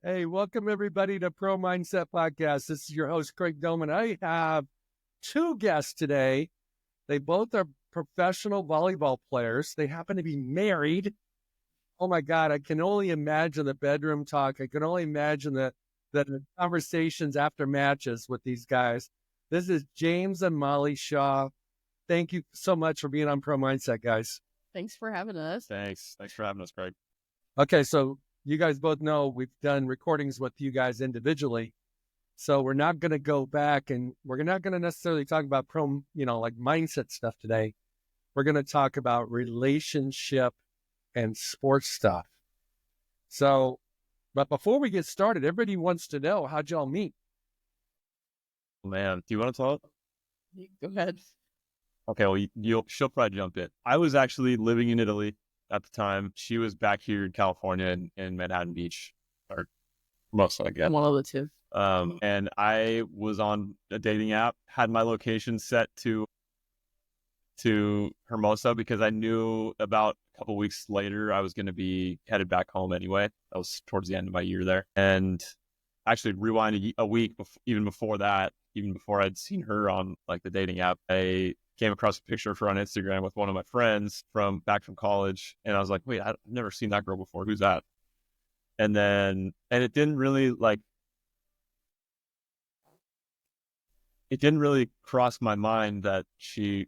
Hey, welcome everybody to Pro Mindset Podcast. This is your host, Craig Domann. I have two guests today. They both are professional volleyball players. They happen to be married. Oh my God, I can only imagine the bedroom talk. I can only imagine the conversations after matches with these guys. This is James and Mollyshaw. Thank you so much for being on Pro Mindset, guys. Thanks for having us. Thanks for having us, Craig. Okay, so you guys both know we've done recordings with you guys individually. So we're not going to go back and we're not going to necessarily talk about like mindset stuff today. We're going to talk about relationship and sports stuff. So, but before we get started, everybody wants to know, how'd y'all meet? Man, do you want to talk? Go ahead. Okay, well, she'll probably jump in. I was actually living in Italy at the time. She was back here in California in Manhattan Beach, or mostly, I guess. One of the two. And I was on a dating app, had my location set to Hermosa because I knew about a couple weeks later I was going to be headed back home anyway. That was towards the end of my year there. And actually rewind a week even before that, even before I'd seen her on like the dating app, I came across a picture of her on Instagram with one of my friends back from college. And I was like, wait, I've never seen that girl before. Who's that? And it didn't really cross my mind that she,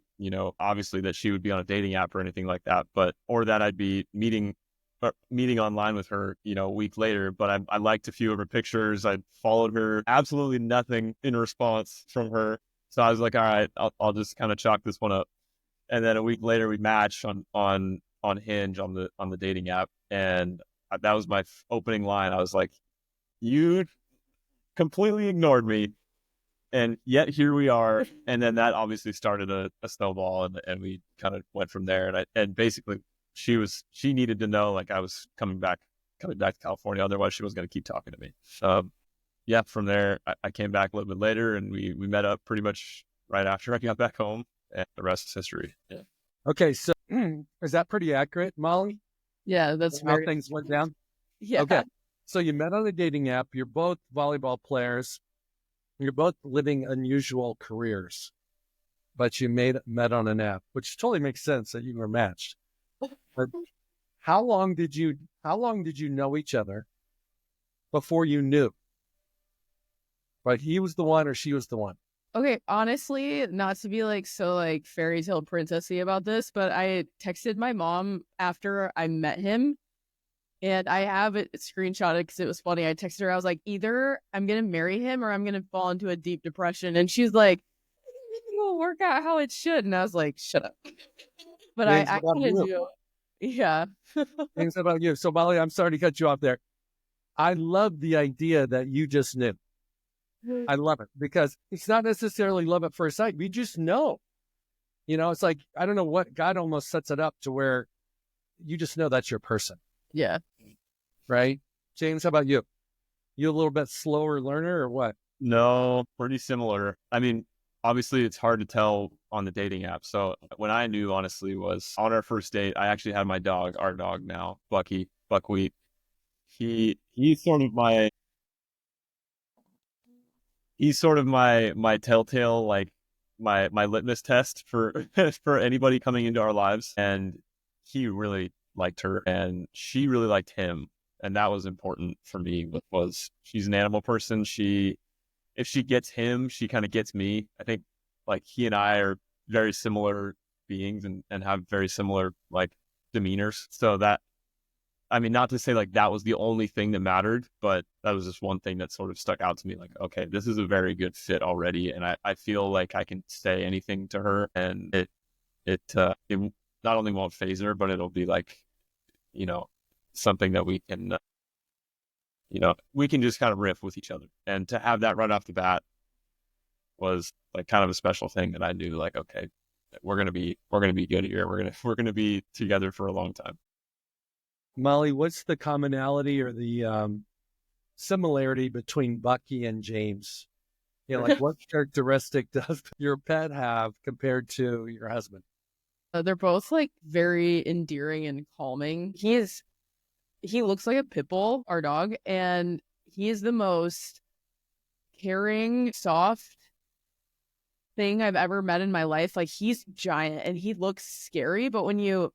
obviously that she would be on a dating app or anything like that, or that I'd be meeting online with her, a week later. But I liked a few of her pictures. I followed her, absolutely nothing in response from her. So I was like, all right, I'll just kind of chalk this one up. And then a week later we matched on Hinge on the dating app. And that was my opening line. I was like, you completely ignored me. And yet here we are. And then that obviously started a snowball and we kind of went from there. And basically she needed to know like I was coming back to California. Otherwise she was going to keep talking to me. Yeah, from there, I came back a little bit later and we met up pretty much right after I got back home, and the rest is history. Yeah. Okay, so is that pretty accurate, Molly? Yeah, that's how things went down? Yeah. Okay, so you met on a dating app. You're both volleyball players. You're both living unusual careers, but you met on an app, which totally makes sense that you were matched. But how long did you know each other before you knew? But he was the one or she was the one? Okay, honestly, not to be so fairy tale princessy about this, but I texted my mom after I met him, and I have it screenshotted because it was funny. I texted her, I was like, either I'm going to marry him or I'm going to fall into a deep depression. And she's like, it will work out how it should. And I was like, shut up. But I kind of do. Yeah. Things about you. So Molly, I'm sorry to cut you off there. I love the idea that you just knew. I love it because it's not necessarily love at first sight. We just know, it's like, I don't know what God almost sets it up to where you just know that's your person. Yeah. Right. James, how about you? You a little bit slower learner or what? No, pretty similar. I mean, obviously it's hard to tell on the dating app. So when I knew honestly was on our first date, I actually had our dog now, Buckwheat. He's sort of my telltale, like my litmus test for for anybody coming into our lives. And he really liked her and she really liked him. And that was important for me. Was she's an animal person. If she gets him, she kind of gets me. I think like he and I are very similar beings and have very similar like demeanors. So that, I mean, not to say like that was the only thing that mattered, but that was just one thing that sort of stuck out to me. Like, okay, this is a very good fit already. And I feel like I can say anything to her and it not only won't phase her, but it'll be like, something that we can, we can just kind of riff with each other. And to have that right off the bat was like kind of a special thing that I knew like, okay, we're going to be good here. We're going to be together for a long time. Molly, what's the commonality or the similarity between Bucky and James? Like what characteristic does your pet have compared to your husband? They're both like very endearing and calming. He looks like a pit bull, our dog, and he is the most caring, soft thing I've ever met in my life. Like, he's giant and he looks scary, but when you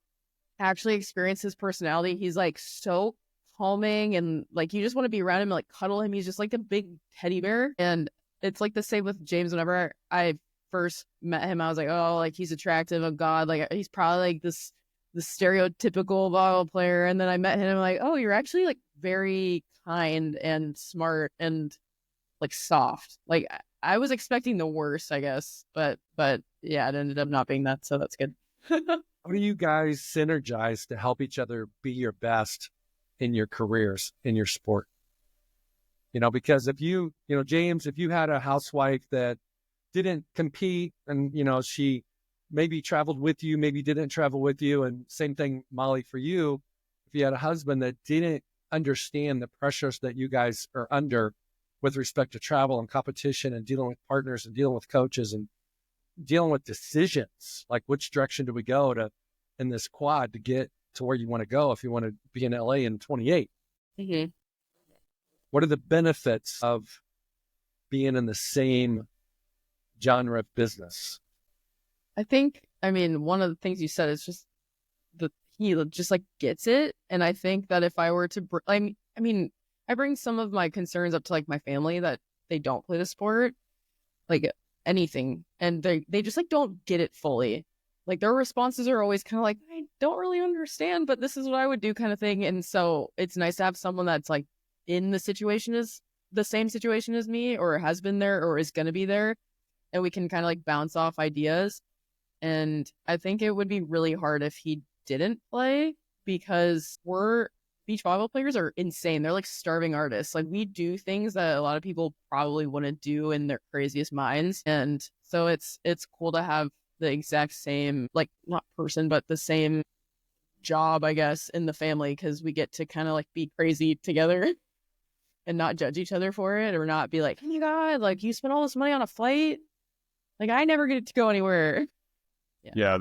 actually experience his personality, he's like so calming, and like you just want to be around him and like cuddle him. He's just like a big teddy bear. And it's like the same with James. Whenever I first met him, I was like, oh, like he's attractive. Oh God, like he's probably like the stereotypical volleyball player. And then I met him and I'm like, oh, you're actually like very kind and smart and like soft. Like I was expecting the worst, I guess, but yeah, it ended up not being that, so that's good. How do you guys synergize to help each other be your best in your careers, in your sport? Because if James, if you had a housewife that didn't compete and, she maybe traveled with you, maybe didn't travel with you, and same thing, Molly, for you, if you had a husband that didn't understand the pressures that you guys are under with respect to travel and competition and dealing with partners and dealing with coaches and dealing with decisions, like which direction do we go in this quad to get to where you want to go if you want to be in LA in 28? Mm-hmm. What are the benefits of being in the same genre of business? I think, one of the things you said is just he just like gets it. And I think that if I were to, I bring some of my concerns up to like my family that they don't play the sport, like anything, and they just like don't get it fully. Like their responses are always kind of like, I don't really understand, but this is what I would do, kind of thing. And so it's nice to have someone that's like in the same situation as me, or has been there, or is going to be there, and we can kind of like bounce off ideas. And I think it would be really hard if he didn't play, because beach volleyball players are insane. They're like starving artists. Like, we do things that a lot of people probably wouldn't do in their craziest minds. And so it's cool to have the exact same, like, not person, but the same job, I guess, in the family, because we get to kind of like be crazy together and not judge each other for it, or not be like, oh my God, like you spent all this money on a flight. Like, I never get to go anywhere. Yeah.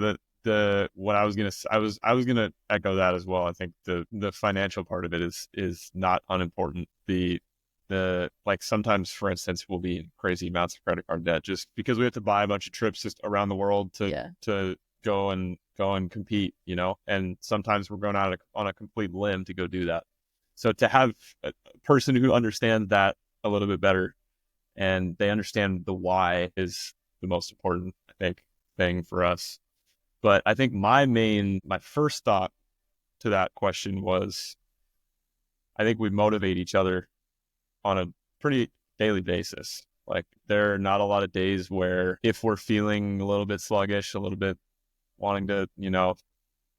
What I was gonna echo that as well. I think the financial part of it is not unimportant. The like, sometimes, for instance, we'll be in crazy amounts of credit card debt just because we have to buy a bunch of trips just around the world to go and compete, and sometimes we're going out on a complete limb to go do that. So to have a person who understands that a little bit better, and they understand the why, is the most important, I think, thing for us. But I think my first thought to that question was, I think we motivate each other on a pretty daily basis. Like, there are not a lot of days where, if we're feeling a little bit sluggish, a little bit wanting to,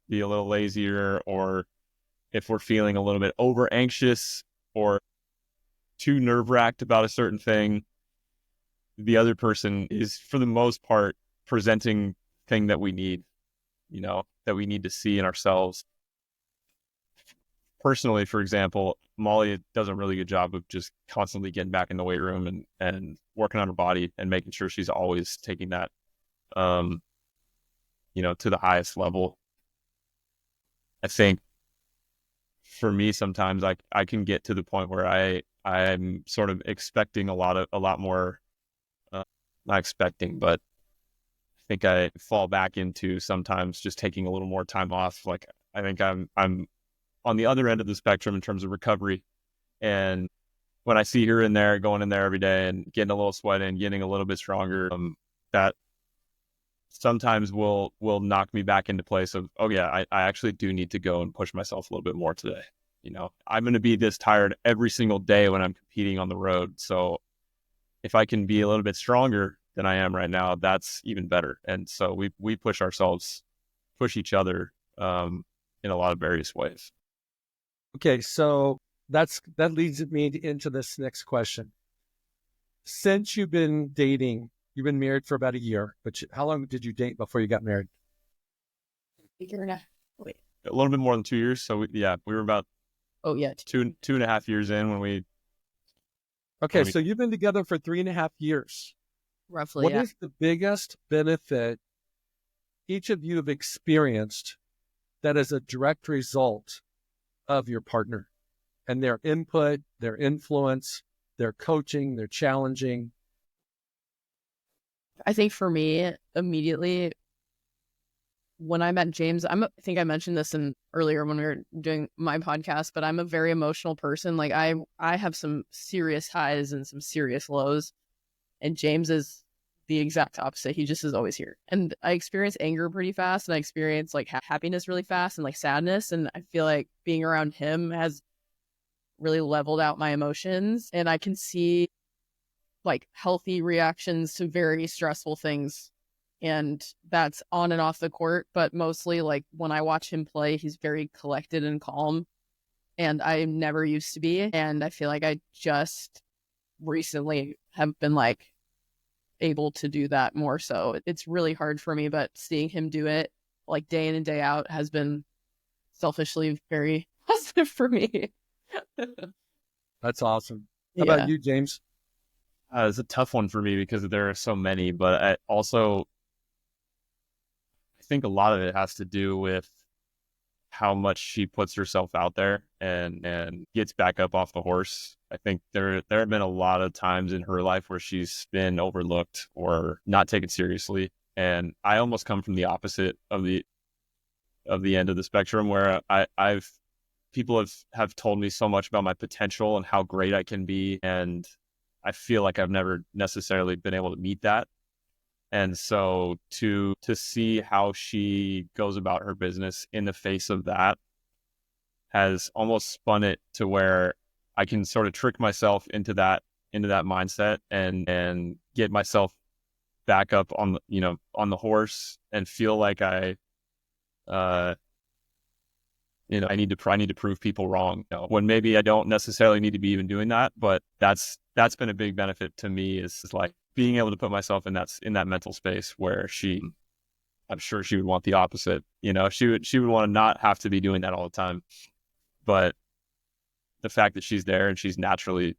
be a little lazier, or if we're feeling a little bit over anxious or too nerve-wracked about a certain thing, the other person is, for the most part, presenting thing that we need, that we need to see in ourselves. Personally, for example, Molly does a really good job of just constantly getting back in the weight room and working on her body and making sure she's always taking that, to the highest level. I think for me, sometimes I can get to the point where I'm sort of expecting a lot more, not expecting, but I think I fall back into sometimes just taking a little more time off. Like, I think I'm on the other end of the spectrum in terms of recovery. And when I see her in there, going in there every day and getting a little sweat and getting a little bit stronger, that sometimes will knock me back into place of, oh yeah, I actually do need to go and push myself a little bit more today. I'm going to be this tired every single day when I'm competing on the road. So if I can be a little bit stronger than I am right now, that's even better. And so we push each other in a lot of various ways. Okay, so that leads me into this next question. Since you've been dating, you've been married for about a year, but how long did you date before you got married? A year and a half. Wait. A little bit more than 2 years. So we were about two and a half years in when we. Okay, so you've been together for 3.5 years. Roughly, What is the biggest benefit each of you have experienced that is a direct result of your partner? and their input, their influence, their coaching, their challenging? I think for me, immediately when I met James, I think I mentioned this earlier when we were doing my podcast, but I'm a very emotional person. Like I have some serious highs and some serious lows, and James is the exact opposite. He just is always here. And I experience anger pretty fast, and I experience like happiness really fast and like sadness. And I feel like being around him has really leveled out my emotions, and I can see like healthy reactions to very stressful things. And that's on and off the court, but mostly like when I watch him play, he's very collected and calm, and I never used to be. And I feel like I just recently have been like able to do that more. So it's really hard for me, but seeing him do it like day in and day out has been selfishly very positive for me. That's awesome. How about Yeah. you, James? It's a tough one for me because there are so many, but I think a lot of it has to do with how much she puts herself out there and gets back up off the horse. I think there have been a lot of times in her life where she's been overlooked or not taken seriously. And I almost come from the opposite of the end of the spectrum, where people have told me so much about my potential and how great I can be, and I feel like I've never necessarily been able to meet that. And so to see how she goes about her business in the face of that has almost spun it to where I can sort of trick myself into that mindset and get myself back up on the horse and feel like I need to prove people wrong, when maybe I don't necessarily need to be even doing that. But that's been a big benefit to me, is like being able to put myself in that mental space where I'm sure she would want the opposite. She would want to not have to be doing that all the time. But the fact that she's there and she's naturally,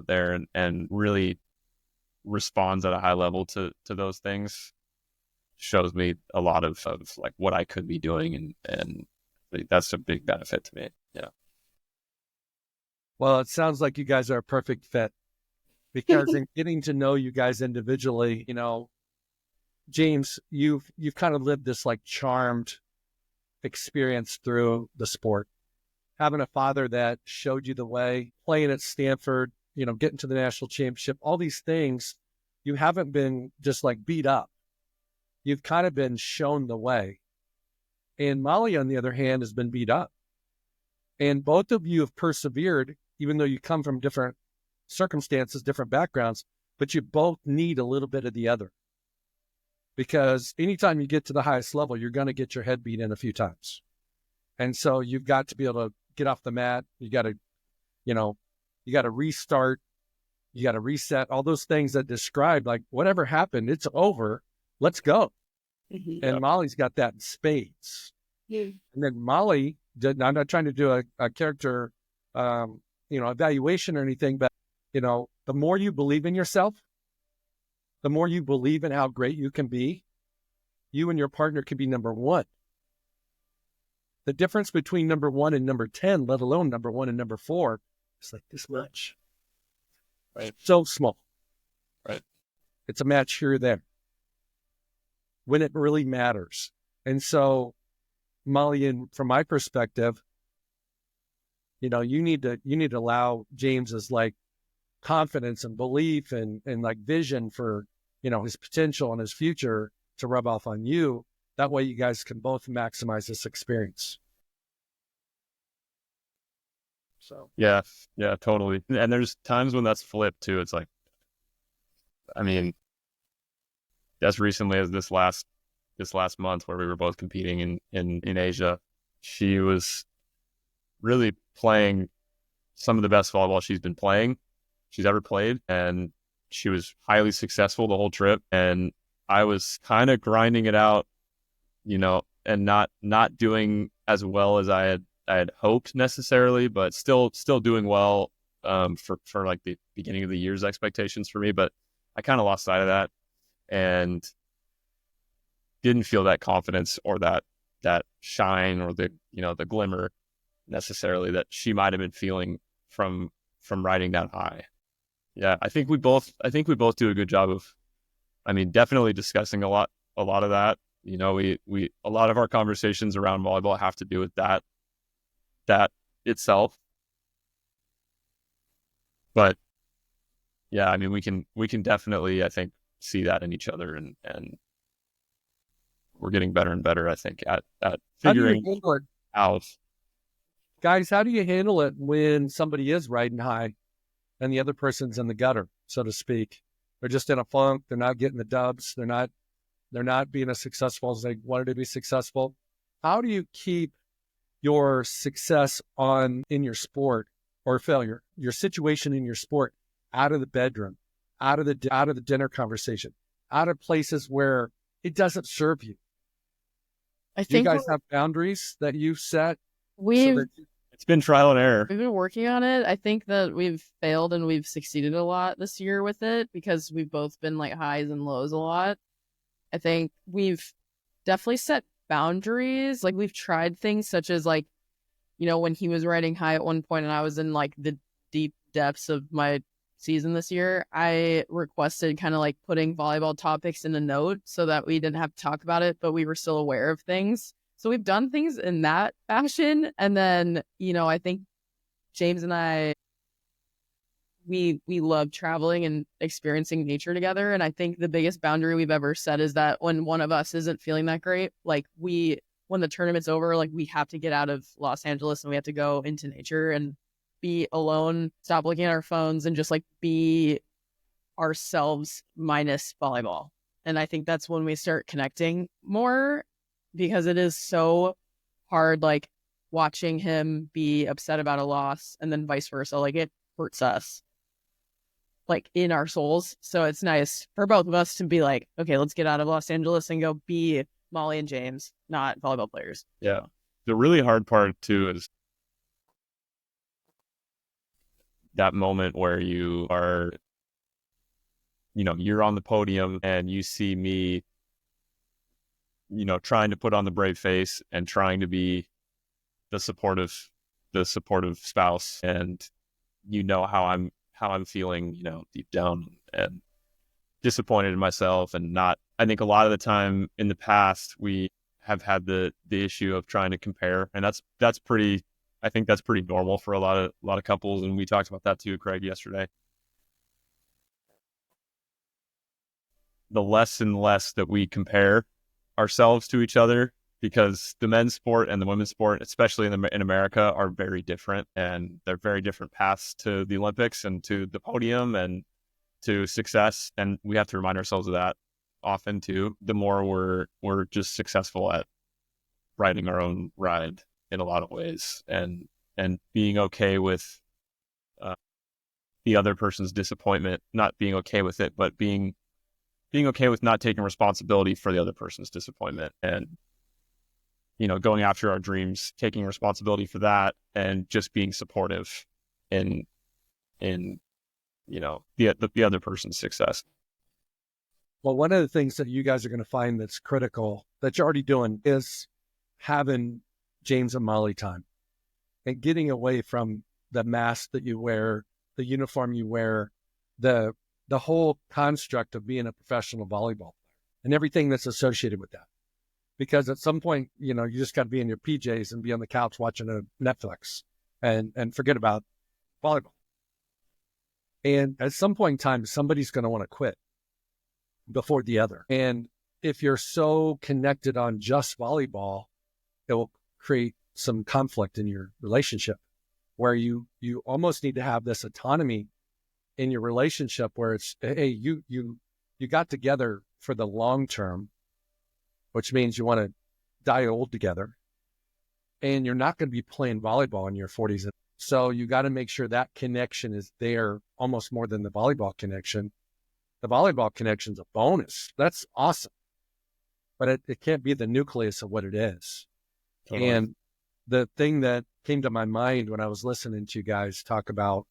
there and really responds at a high level to those things shows me a lot of like what I could be doing, and that's a big benefit to me. Yeah. Well, it sounds like you guys are a perfect fit, because in getting to know you guys individually, James, you've kind of lived this like charmed experience through the sport, having a father that showed you the way, playing at Stanford, getting to the national championship, all these things. You haven't been just like beat up. You've kind of been shown the way. And Molly, on the other hand, has been beat up. And both of you have persevered, even though you come from different circumstances, different backgrounds, but you both need a little bit of the other. Because anytime you get to the highest level, you're going to get your head beat in a few times. And so you've got to be able to get off the mat. You got to restart. You got to reset, all those things that describe like whatever happened, it's over. Let's go. Mm-hmm. And Molly's got that in spades. Yeah. And then Molly I'm not trying to do a character, evaluation or anything, but, the more you believe in yourself, the more you believe in how great you can be, you and your partner can be number one. The difference between number 1 and number 10, let alone number 1 and number 4, is like this much. Right. So small. Right. It's a match here or there when it really matters. And so, Molly, and from my perspective, you need to allow James's like confidence and belief and like vision for, his potential and his future to rub off on you. That way you guys can both maximize this experience. So. Yeah, totally. And there's times when that's flipped too. It's like, I mean, as recently as this last month where we were both competing in Asia, she was really playing some of the best volleyball she's ever played, and she was highly successful the whole trip. And I was kind of grinding it out, and not doing as well as I had hoped necessarily, but still doing well for like the beginning of the year's expectations for me. But I kind of lost sight of that and didn't feel that confidence or that shine or the glimmer necessarily that she might have been feeling from riding that high. Yeah, I think we both do a good job of, I mean, definitely discussing a lot of that. You know, we a lot of our conversations around volleyball have to do with that itself. But yeah, I mean, we can definitely, I think, see that in each other, and we're getting better and better, I think, at figuring out. Guys, how do you handle it when somebody is riding high and the other person's in the gutter, so to speak? They're just in a funk. They're not getting the dubs. They're not being as successful as they wanted to be successful. How do you keep your success in your sport, or failure, your situation in your sport, out of the bedroom, out of the dinner conversation, out of places where it doesn't serve you? I Do you think guys have boundaries that you set? It's been trial and error. We've been working on it. I think that we've failed and we've succeeded a lot this year with it, because we've both been like highs and lows a lot. I think we've definitely set boundaries. Like, we've tried things such as, like, you know, when he was riding high at one point and I was in like the deep depths of my season this year, I requested kind of like putting volleyball topics in a note so that we didn't have to talk about it, but we were still aware of things. So we've done things in that fashion. And then, you know, I think James and I, we love traveling and experiencing nature together. And I think the biggest boundary we've ever set is that when one of us isn't feeling that great, like, when the tournament's over, like, we have to get out of Los Angeles and we have to go into nature and be alone, stop looking at our phones, and just like be ourselves minus volleyball. And I think that's when we start connecting more, because it is so hard, like, watching him be upset about a loss and then vice versa. Like, it hurts us, like, in our souls. So it's nice for both of us to be like, okay, let's get out of Los Angeles and go be Molly and James, not volleyball players. Yeah. The really hard part too is that moment where you are, you know, you're on the podium and you see me, you know, trying to put on the brave face and trying to be the supportive spouse, and you know how I'm feeling, you know, deep down, and disappointed in myself, and not. I think a lot of the time in the past we have had the issue of trying to compare, and that's pretty. I think that's pretty normal for a lot of couples, and we talked about that too, Craig, yesterday. The less and less that we compare ourselves to each other, because the men's sport and the women's sport, especially in America, are very different, and they're very different paths to the Olympics and to the podium and to success. And we have to remind ourselves of that often too. The more we're just successful at riding our own ride in a lot of ways, and being okay with the other person's disappointment, not being okay with it, but being okay with not taking responsibility for the other person's disappointment, and, you know, going after our dreams, taking responsibility for that, and just being supportive in you know, the other person's success. Well, one of the things that you guys are going to find that's critical, that you're already doing, is having James and Molly time, and getting away from the mask that you wear, the uniform you wear, the whole construct of being a professional volleyball player and everything that's associated with that. Because at some point, you know, you just got to be in your PJs and be on the couch watching a Netflix and forget about volleyball. And at some point in time, somebody's going to want to quit before the other. And if you're so connected on just volleyball, it will create some conflict in your relationship, where you almost need to have this autonomy in your relationship, where it's, hey, you got together for the long term, which means you want to die old together, and you're not going to be playing volleyball in your 40s. So you got to make sure that connection is there, almost more than the volleyball connection. The volleyball connection's a bonus. That's awesome. But it can't be the nucleus of what it is. Totally. And the thing that came to my mind when I was listening to you guys talk about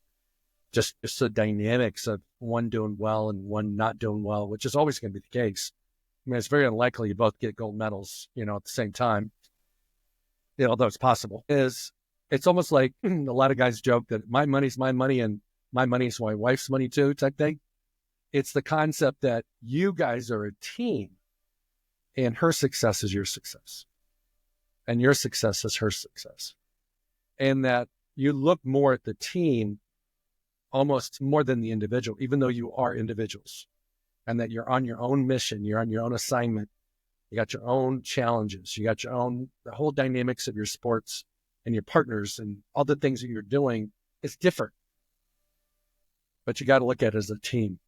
just the dynamics of one doing well and one not doing well, which is always going to be the case. I mean, it's very unlikely you both get gold medals, you know, at the same time, you know, although it's possible, is it's almost like a lot of guys joke that my money's my money and my money is my wife's money too, type thing. It's the concept that you guys are a team and her success is your success and your success is her success. And that you look more at the team almost more than the individual, even though you are individuals, and that you're on your own mission, you're on your own assignment, you got your own challenges, you got the whole dynamics of your sports and your partners and all the things that you're doing is different. But you got to look at it as a team,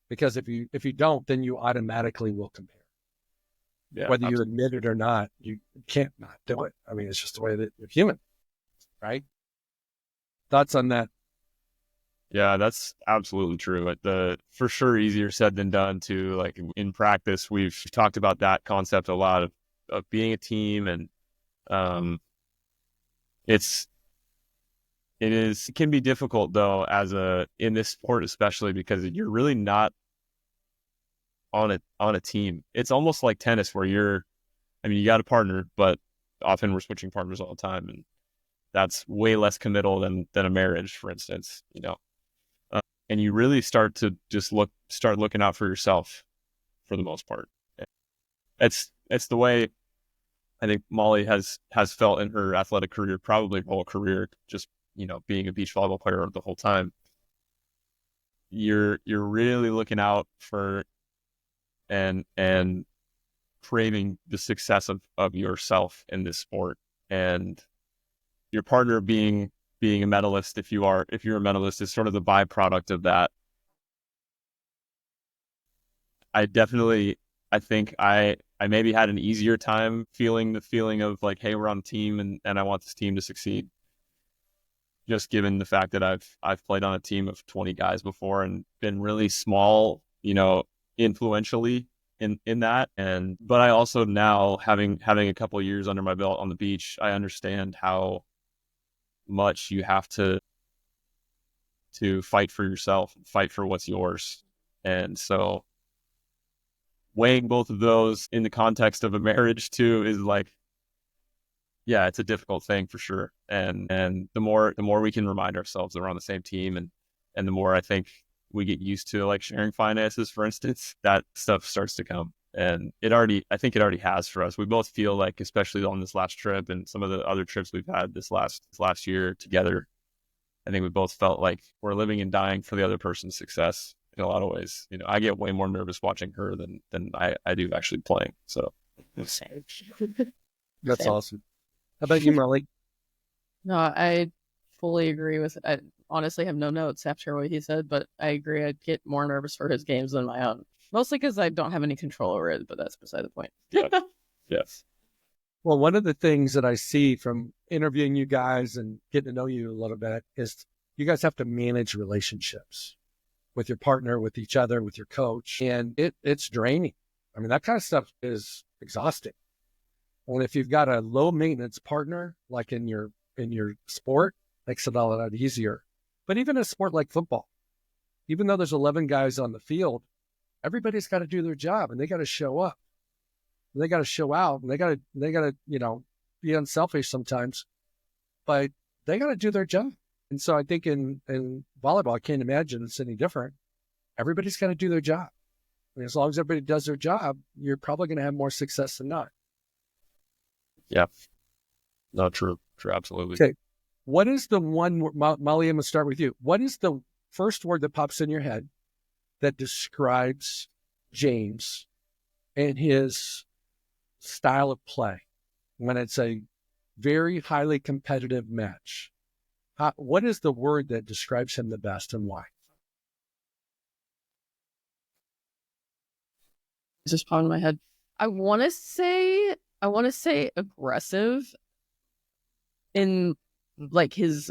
because if you don't, then you automatically will compare. Yeah, whether absolutely. you admit it or not, you can't not do it. I mean, it's just the way that you're human, right? Thoughts on that? Yeah, that's absolutely true. For sure easier said than done too. Like in practice, we've talked about that concept a lot of being a team, and it can be difficult though in this sport, especially because you're really not on a team. It's almost like tennis where you got a partner, but often we're switching partners all the time, and that's way less committal than a marriage, for instance, and you really start to just start looking out for yourself for the most part. It's the way I think Molly has felt in her athletic career, probably her whole career, just, being a beach volleyball player the whole time. You're really looking out for and craving the success of yourself in this sport, and your partner being a medalist, if you're a medalist, is sort of the byproduct of that. I think I maybe had an easier time feeling the feeling of like, hey, we're on a team and I want this team to succeed. Just given the fact that I've played on a team of 20 guys before and been really small, influentially in that. But I also now having a couple of years under my belt on the beach, I understand how much you have to fight for yourself, fight for what's yours. And so weighing both of those in the context of a marriage too is like, yeah, it's a difficult thing for sure. And the more we can remind ourselves that we're on the same team, and the more I think we get used to like sharing finances, for instance, that stuff starts to come. And I think it already has for us. We both feel like, especially on this last trip and some of the other trips we've had this last year together, I think we both felt like we're living and dying for the other person's success in a lot of ways. I get way more nervous watching her than I do actually playing. So That's Same. awesome. How about you, Molly? No, I fully agree with it. I honestly have no notes after what he said, but I agree. I'd get more nervous for his games than my own. Mostly because I don't have any control over it, but that's beside the point. yes. Well, one of the things that I see from interviewing you guys and getting to know you a little bit is you guys have to manage relationships with your partner, with each other, with your coach, and it's draining. I mean, that kind of stuff is exhausting. And if you've got a low maintenance partner, like in your sport, makes it a lot easier. But even a sport like football, even though there's 11 guys on the field, everybody's got to do their job, and they got to show up, and they got to show out, and they got to be unselfish sometimes, but they got to do their job. And so I think in volleyball, I can't imagine it's any different. Everybody's got to do their job. I mean, as long as everybody does their job, you're probably going to have more success than not. Yeah. No, true, absolutely. Okay. What is the one, Molly, I'm going to start with you. What is the first word that pops in your head that describes James and his style of play when it's a very highly competitive match? What is the word that describes him the best, and why? It's just popping in my head. I want to say aggressive in like his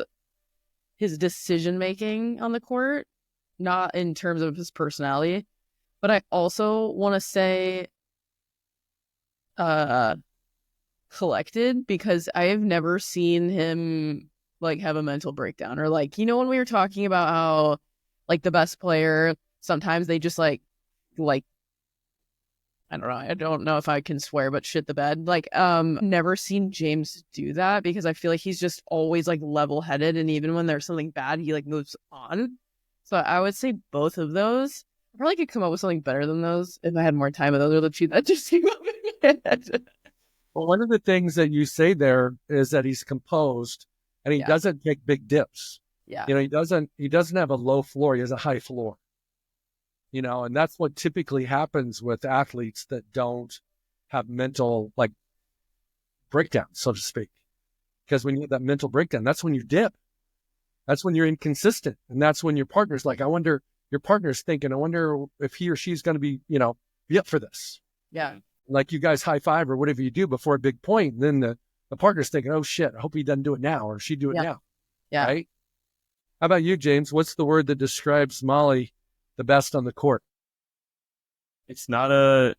decision making on the court, not in terms of his personality, but I also want to say collected, because I have never seen him like have a mental breakdown, or like, when we were talking about how like the best player, sometimes they just like I don't know. I don't know if I can swear, but shit the bed. Like, never seen James do that because I feel like he's just always like level headed. And even when there's something bad, he like moves on. So I would say both of those. I probably could come up with something better than those if I had more time. But those are the two that just came up in my head. Well, one of the things that you say there is that he's composed and he doesn't take big dips. Yeah. You know, he doesn't have a low floor. He has a high floor. You know, and that's what typically happens with athletes that don't have mental like breakdown, so to speak. Because when you have that mental breakdown, that's when you dip. That's when you're inconsistent. And that's when your partner's like, I wonder, your partner's thinking, I wonder if he or she's going to be, you know, be up for this. Yeah. Like you guys high five or whatever you do before a big point. And then the partner's thinking, oh shit, I hope he doesn't do it now or she do it now. Yeah. Right? How about you, James? What's the word that describes Molly the best on the court? It's not an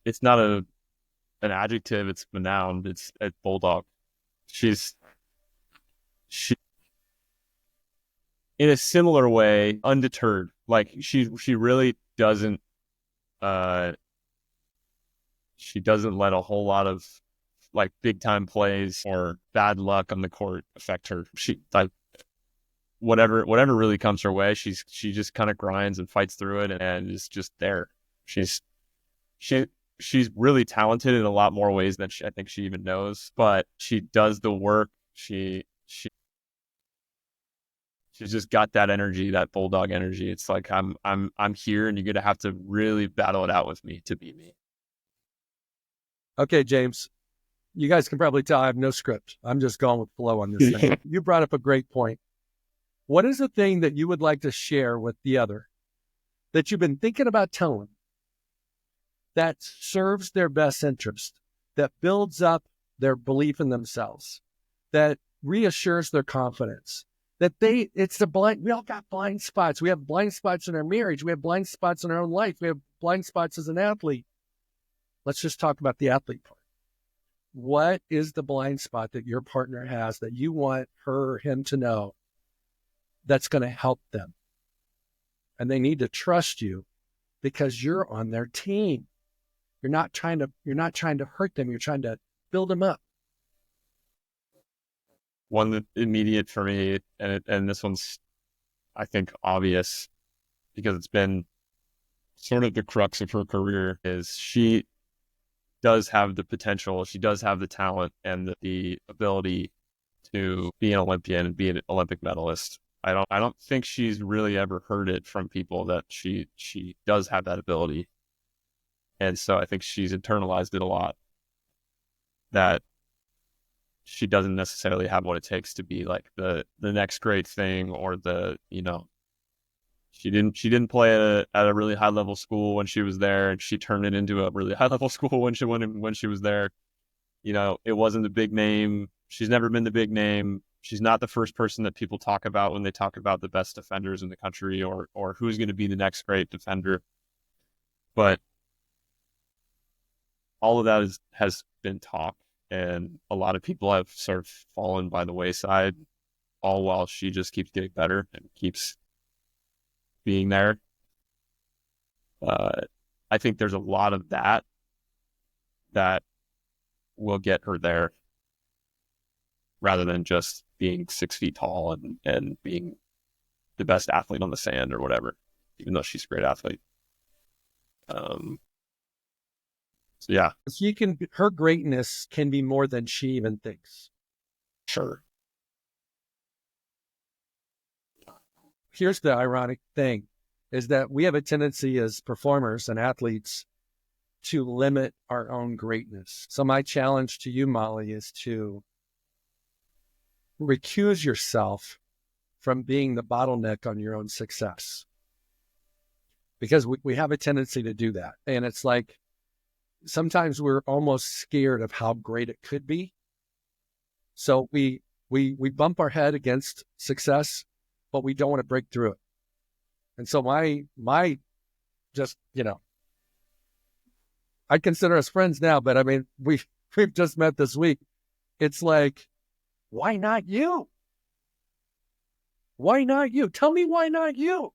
adjective. It's a noun. It's a bulldog. She in a similar way, undeterred. Like she really doesn't she doesn't let a whole lot of like big time plays or bad luck on the court affect her. She like whatever really comes her way, she just kind of grinds and fights through it and is just there. She's really talented in a lot more ways than I think she even knows, but she does the work. She's just got that energy, that bulldog energy. It's like I'm here, and you're gonna have to really battle it out with me to beat me. Okay, James, you guys can probably tell I have no script. I'm just going with flow on this thing. You brought up a great point. What is the thing that you would like to share with the other that you've been thinking about telling that serves their best interest, that builds up their belief in themselves, that reassures their confidence, that we all got blind spots. We have blind spots in our marriage. We have blind spots in our own life. We have blind spots as an athlete. Let's just talk about the athlete part. What is the blind spot that your partner has that you want her or him to know that's going to help them? And they need to trust you because you're on their team. You're not trying to hurt them. You're trying to build them up. One that immediate for me, and this one's, I think, obvious because it's been sort of the crux of her career, is she does have the potential, she does have the talent and the ability to be an Olympian and be an Olympic medalist. I don't think she's really ever heard it from people that she does have that ability. And so I think she's internalized it a lot, that she doesn't necessarily have what it takes to be like the next great thing, or she didn't play at a really high level school when she was there, and she turned it into a really high level school when she was there. You know, it wasn't the big name. She's never been the big name. She's not the first person that people talk about when they talk about the best defenders in the country or who's going to be the next great defender. But all of that has been talk, and a lot of people have sort of fallen by the wayside, all while she just keeps getting better and keeps being there. I think there's a lot of that will get her there, rather than just being 6 feet tall and being the best athlete on the sand or whatever, even though she's a great athlete. So yeah, her greatness can be more than she even thinks. sure. Here's the ironic thing, is that we have a tendency as performers and athletes to limit our own greatness. So my challenge to you, Molly, is to recuse yourself from being the bottleneck on your own success. Because we have a tendency to do that. And it's like, sometimes we're almost scared of how great it could be. So we bump our head against success, but we don't want to break through it. And so my just, I consider us friends now, but I mean, we've just met this week. It's like, why not you? Why not you? Tell me why not you?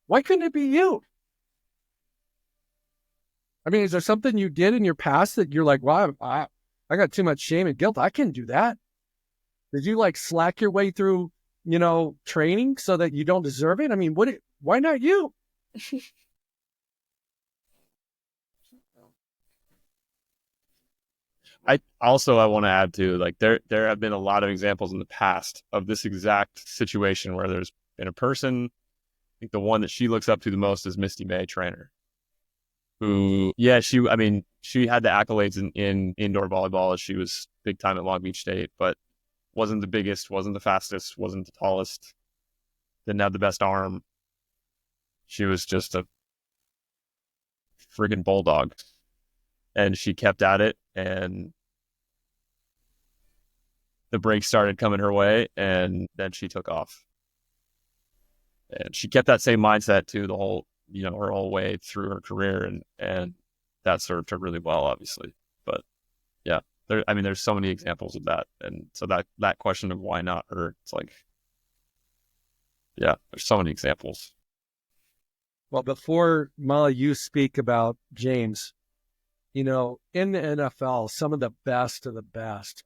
Why couldn't it be you? I mean, is there something you did in your past that you're like, wow, I got too much shame and guilt. I can't do that. Did you like slack your way through, training so that you don't deserve it? I mean, why not you? I want to add too, like there have been a lot of examples in the past of this exact situation where there's been a person. I think the one that she looks up to the most is Misty May Trainer, who, she had the accolades in indoor volleyball as she was big time at Long Beach State, but wasn't the biggest, wasn't the fastest, wasn't the tallest, didn't have the best arm. She was just a friggin' bulldog, and she kept at it, and the breaks started coming her way, and then she took off. And she kept that same mindset too, the whole, her whole way through her career, and that served her really well, obviously. But yeah, there's so many examples of that. And so that question of why not her, it's like, yeah, there's so many examples. Well, before Molly, you speak about James, in the NFL, some of the best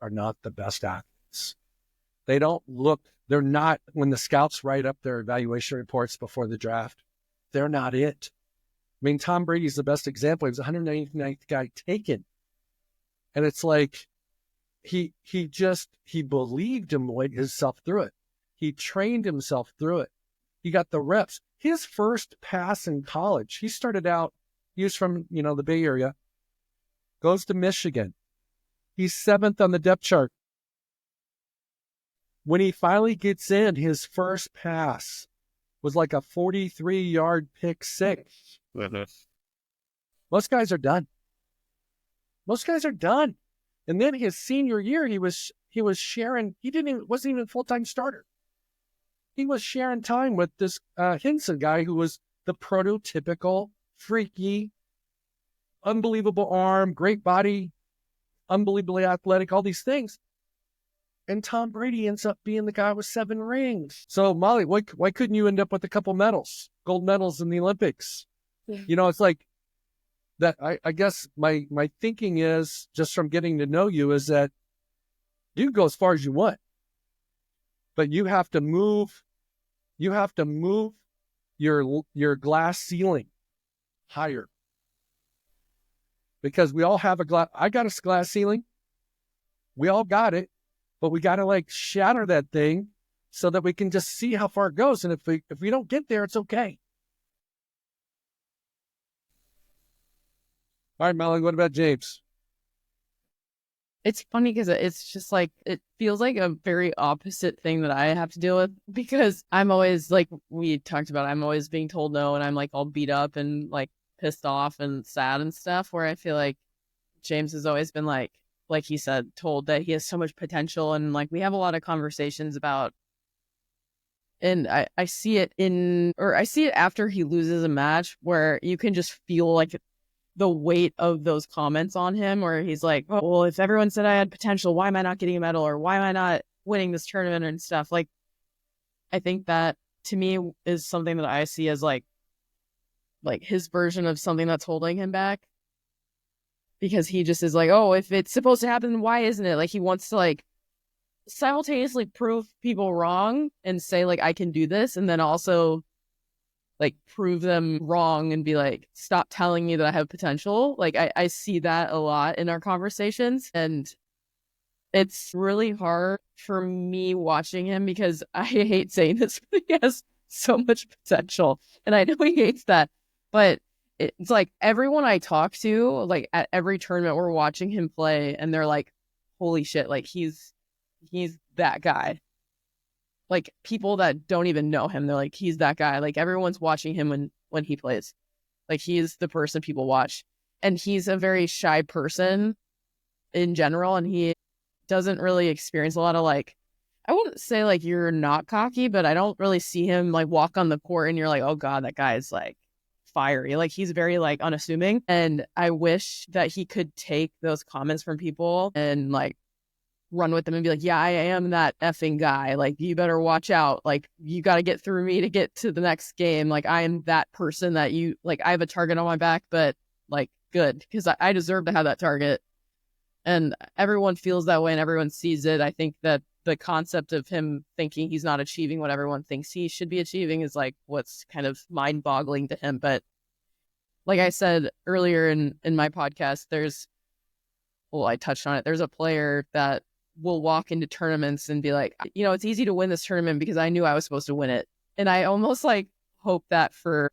are not the best athletes. They're not, when the scouts write up their evaluation reports before the draft, they're not it. I mean, Tom Brady's the best example. He was the 199th guy taken. And it's like, he believed himself through it. He trained himself through it. He got the reps. His first pass in college, he started out, he was from, the Bay Area, goes to Michigan. He's 7th on the depth chart. When he finally gets in, his first pass was like a 43-yard pick six. Most guys are done. And then his senior year, he was sharing, wasn't even a full-time starter. He was sharing time with this Hinson guy who was the prototypical, freaky, unbelievable arm, great body, unbelievably athletic, all these things. And Tom Brady ends up being the guy with 7 rings. So, Molly, why couldn't you end up with a couple medals, gold medals in the Olympics? Yeah. It's like that. I guess my thinking is, just from getting to know you, is that you can go as far as you want, but you have to move your glass ceiling higher. Because we all have I got a glass ceiling. We all got it. But we got to shatter that thing so that we can just see how far it goes. And if we don't get there, it's okay. All right, Molly, what about James? It's funny because it's just it feels like a very opposite thing that I have to deal with, because I'm always, like we talked about, I'm always being told no, and I'm all beat up and pissed off and sad and stuff, where I feel like James has always been like he said, told that he has so much potential. And we have a lot of conversations about, and I see it after he loses a match, where you can just feel the weight of those comments on him, where he's like, oh, well, if everyone said I had potential, why am I not getting a medal? Or why am I not winning this tournament and stuff? I think that to me is something that I see as his version of something that's holding him back. Because he just is oh, if it's supposed to happen, why isn't it? He wants to simultaneously prove people wrong and say I can do this, and then also prove them wrong and be stop telling me that I have potential. I see that a lot in our conversations, and it's really hard for me watching him, because I hate saying this, but he has so much potential, and I know he hates that, but it's everyone I talk to, at every tournament, we're watching him play, and they're holy shit, he's that guy. People that don't even know him, they're he's that guy. Everyone's watching him when he plays. He's the person people watch. And he's a very shy person in general, and he doesn't really experience a lot of I wouldn't say you're not cocky, but I don't really see him walk on the court and you're oh god, that guy is fiery. He's very unassuming, and I wish that he could take those comments from people and run with them and be yeah, I am that effing guy, you better watch out, you got to get through me to get to the next game, I am that person that you I have a target on my back, but good because I deserve to have that target. And everyone feels that way and everyone sees it. I think that the concept of him thinking he's not achieving what everyone thinks he should be achieving is like what's kind of mind boggling to him. But like I said earlier in my podcast, I touched on it. There's a player that will walk into tournaments and be like, it's easy to win this tournament because I knew I was supposed to win it. And I almost like hope that for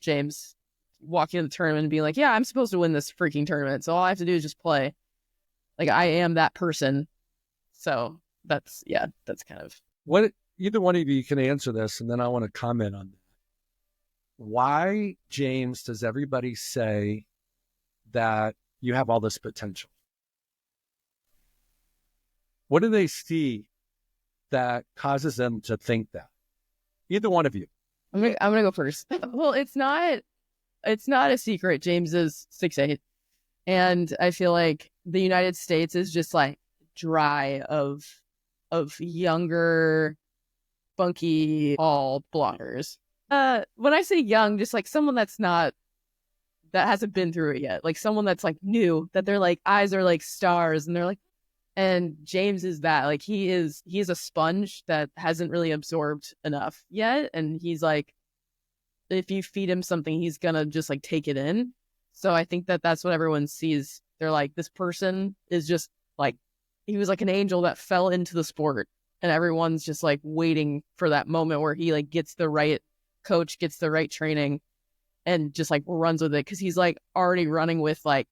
James walking into the tournament and being like, yeah, I'm supposed to win this freaking tournament. So all I have to do is just play. Like I am that person. So that's kind of what. Either one of you can answer this, and then I want to comment on that. Why, James, does everybody say that you have all this potential? What do they see that causes them to think that? Either one of you. I'm gonna go first. Well, it's not a secret. James is 6'8", and I feel like the United States is just like dry of younger, funky, tall blockers. When I say young, just like someone that hasn't been through it yet, like someone that's like new, that their like eyes are like stars, and they're like, and James is that, like he is a sponge that hasn't really absorbed enough yet, and he's like, if you feed him something, he's gonna just like take it in. So I think that that's what everyone sees. They're like, this person is just like, he was like an angel that fell into the sport, and everyone's just like waiting for that moment where he like gets the right coach, gets the right training, and just like runs with it. Cause he's like already running with like,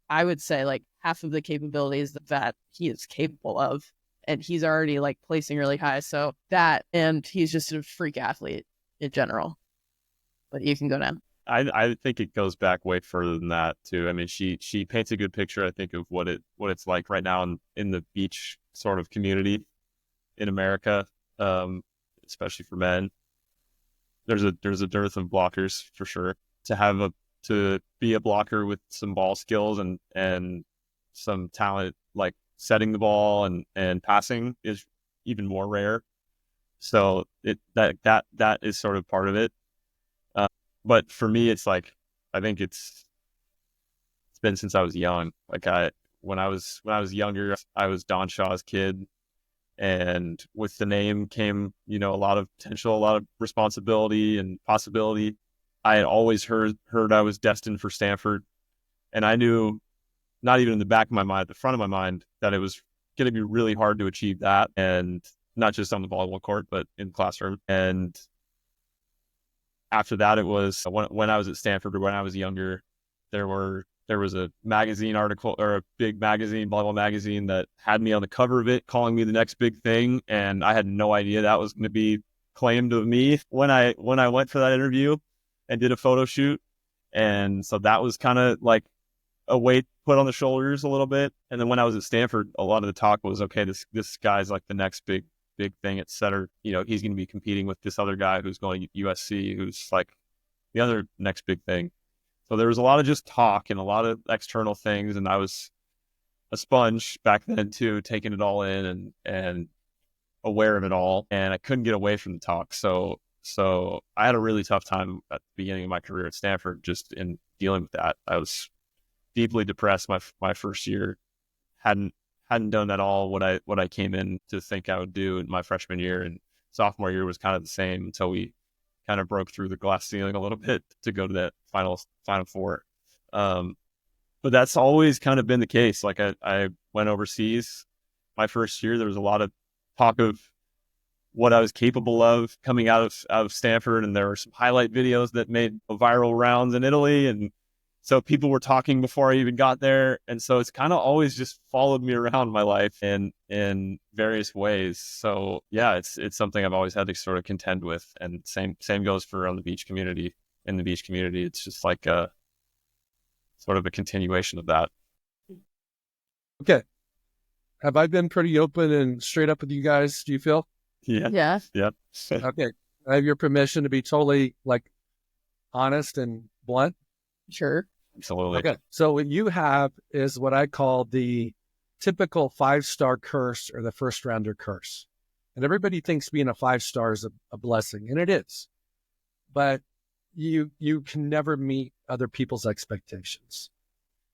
I would say like half of the capabilities that he is capable of. And he's already like placing really high. So that, and he's just a freak athlete in general. But you can go now. I think it goes back way further than that too. I mean, she paints a good picture, I think, of what it's like right now in the beach sort of community in America, especially for men. There's a dearth of blockers for sure. To be a blocker with some ball skills and some talent like setting the ball and passing is even more rare. So that is sort of part of it. But for me, it's like, I think it's been since I was young. Like when I was younger, I was Don Shaw's kid, and with the name came, a lot of potential, a lot of responsibility and possibility. I had always heard I was destined for Stanford, and I knew, not even in the back of my mind, the front of my mind, that it was going to be really hard to achieve that, and not just on the volleyball court, but in the classroom. And after that, it was when I was at Stanford, or when I was younger, there was a magazine article, or a big magazine, volleyball magazine, that had me on the cover of it, calling me the next big thing, and I had no idea that was going to be claimed of me when I went for that interview and did a photo shoot. And so that was kind of like a weight put on the shoulders a little bit. And then when I was at Stanford, a lot of the talk was, okay, this guy's like the next big thing at setter. He's going to be competing with this other guy who's going to USC, who's like the other next big thing. So there was a lot of just talk and a lot of external things, and I was a sponge back then too, taking it all in and aware of it all, and I couldn't get away from the talk. So I had a really tough time at the beginning of my career at Stanford, just in dealing with that. I was deeply depressed my first year. Hadn't done at all what I came in to think I would do in my freshman year, and sophomore year was kind of the same until we kind of broke through the glass ceiling a little bit to go to that final four. But that's always kind of been the case. Like I went overseas my first year. There was a lot of talk of what I was capable of coming out of Stanford, and there were some highlight videos that made viral rounds in Italy, and so people were talking before I even got there. And so it's kind of always just followed me around my life in various ways. So yeah, it's something I've always had to sort of contend with. And same goes for on the beach community. In the beach community, it's just like a sort of a continuation of that. Okay. Have I been pretty open and straight up with you guys, do you feel? Yeah. Okay. I have your permission to be totally like honest and blunt? Sure. Absolutely. Okay. So what you have is what I call the typical 5-star curse, or the first rounder curse. And everybody thinks being a 5-star is a blessing, and it is. But you can never meet other people's expectations.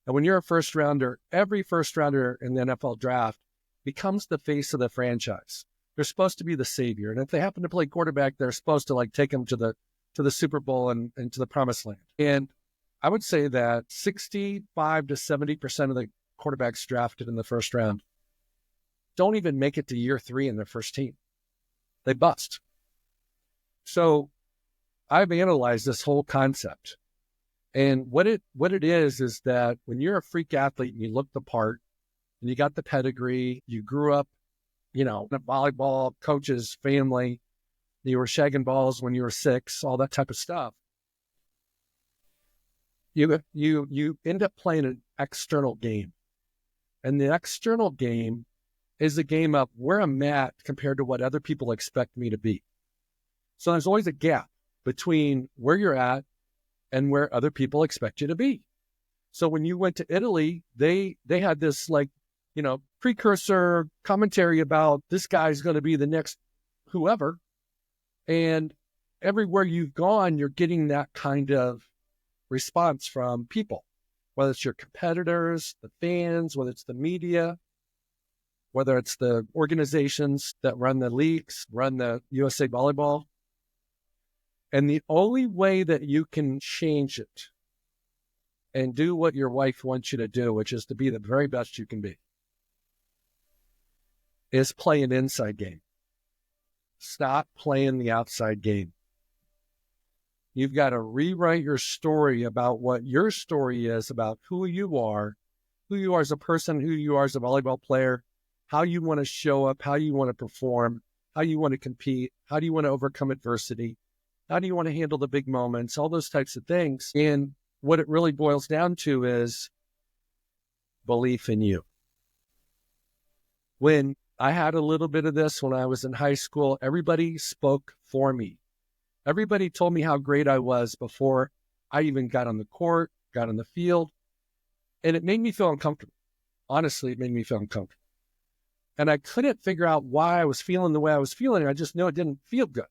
And when you're a first rounder, every first rounder in the NFL draft becomes the face of the franchise. They're supposed to be the savior. And if they happen to play quarterback, they're supposed to like take them to the Super Bowl and to the promised land. And I would say that 65 to 70% of the quarterbacks drafted in the first round don't even make it to year 3 in their first team. They bust. So I've analyzed this whole concept. And what it is that when you're a freak athlete and you look the part and you got the pedigree, you grew up, in a volleyball coach's family, you were shagging balls when you were 6, all that type of stuff. You end up playing an external game. And the external game is a game of where I'm at compared to what other people expect me to be. So there's always a gap between where you're at and where other people expect you to be. So when you went to Italy, they had this precursor commentary about this guy's going to be the next whoever. And everywhere you've gone, you're getting that kind of response from people, whether it's your competitors, the fans, whether it's the media, whether it's the organizations that run the leagues, run the USA Volleyball. And the only way that you can change it and do what your wife wants you to do, which is to be the very best you can be, is play an inside game. Stop playing the outside game. You've got to rewrite your story about what your story is, about who you are as a person, who you are as a volleyball player, how you want to show up, how you want to perform, how you want to compete, how do you want to overcome adversity, how do you want to handle the big moments, all those types of things. And what it really boils down to is belief in you. When I had a little bit of this when I was in high school, everybody spoke for me. Everybody told me how great I was before I even got on the court, got on the field. And it made me feel uncomfortable. Honestly, it made me feel uncomfortable. And I couldn't figure out why I was feeling the way I was feeling. I just knew it didn't feel good.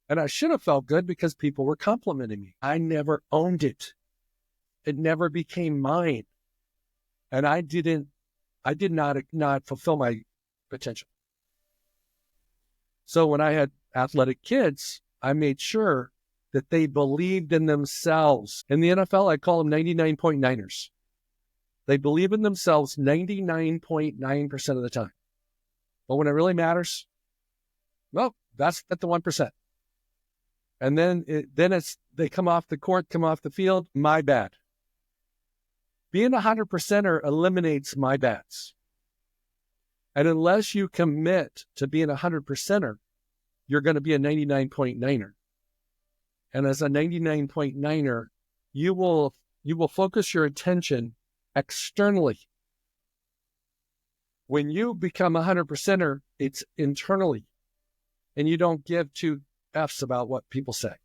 And I should have felt good because people were complimenting me. I never owned it. It never became mine. And I did not fulfill my potential. So when I had athletic kids, I made sure that they believed in themselves. In the NFL, I call them 99.9ers. They believe in themselves 99.9% of the time. But when it really matters, well, that's at the 1%. And then they come off the court, come off the field, my bad. Being 100%er eliminates my bads. And unless you commit to being 100%er, you're going to be a 99.9er. And as a 99.9er, you will focus your attention externally. When you become 100%er, it's internally. And you don't give two F's about what people say.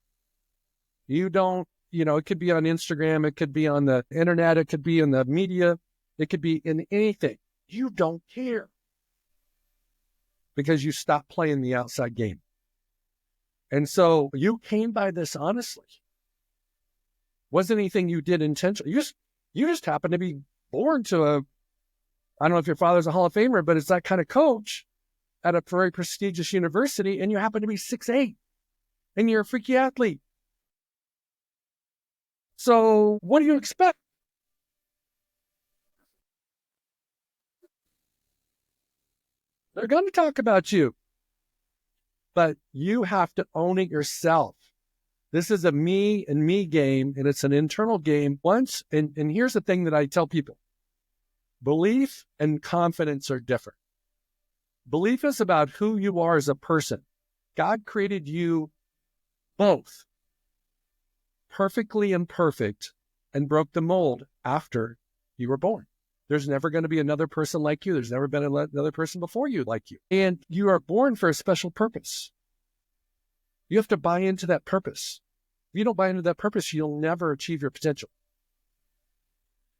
You don't, it could be on Instagram, it could be on the internet, it could be in the media, it could be in anything. You don't care. Because you stopped playing the outside game. And so you came by this honestly. Wasn't anything you did intentionally. You just happened to be born to I don't know if your father's a Hall of Famer, but it's that kind of coach at a very prestigious university, and you happen to be 6'8", and you're a freaky athlete. So what do you expect? They're going to talk about you. But you have to own it yourself. This is a me and me game, and it's an internal game. And here's the thing that I tell people. Belief and confidence are different. Belief is about who you are as a person. God created you both perfectly imperfect and broke the mold after you were born. There's never going to be another person like you. There's never been another person before you like you. And you are born for a special purpose. You have to buy into that purpose. If you don't buy into that purpose, you'll never achieve your potential.